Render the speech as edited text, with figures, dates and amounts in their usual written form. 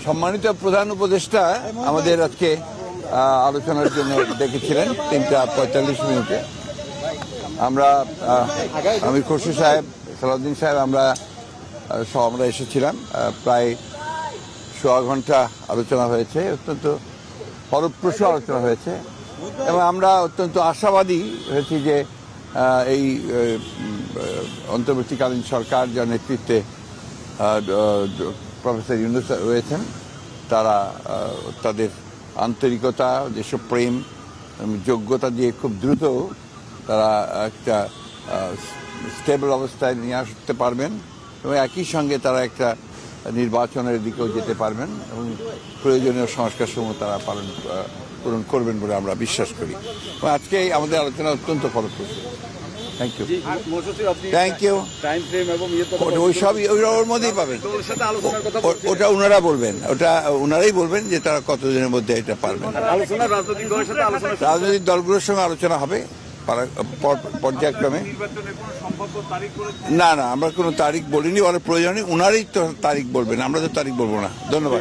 সম্মানিত প্রধান উপদেষ্টা আমাদের আজকে আলোচনার জন্য ডেকেছিলেন 3টা 45 মিনিটে। আমি খসরু সাহেব, সালাউদ্দিন সাহেব আমরা এসেছিলাম। প্রায় 1.25 ঘন্টা আলোচনা হয়েছে, অত্যন্ত ফলপ্রসূ আলোচনা হয়েছে এবং আমরা অত্যন্ত আশাবাদী হয়েছি যে এই অন্তর্বর্তীকালীন সরকার যার নেতৃত্বে প্রফেসর ইউনূস রয়েছেন, তারা তাদের আন্তরিকতা, দেশপ্রেম, যোগ্যতা দিয়ে খুব দ্রুত তারা একটা স্টেবল অবস্থায় নিয়ে আসতে পারবেন এবং একই সঙ্গে তারা একটা নির্বাচনের দিকেও যেতে পারবেন এবং প্রয়োজনীয় সংস্কারসমূহ তারা পূরণ করবেন বলে আমরা বিশ্বাস করি। আজকে আমাদের আলোচনা অত্যন্ত ফলপ্রসূ। Thank you, thank you. ওই সবই ওর মধ্যেই পাবেন, ওটা ওনারা বলবেন, ওটা ওনারাই বলবেন যে তারা কতদিনের মধ্যে এটা পারবেন। রাজনৈতিক দলগুলোর সঙ্গে আলোচনা হবে পর্যায়ক্রমে। না, আমরা কোনো তারিখ বলিনি, ওরা প্রয়োজনে ওনারাই তো তারিখ বলবেন, আমরা তো তারিখ বলবো না। ধন্যবাদ।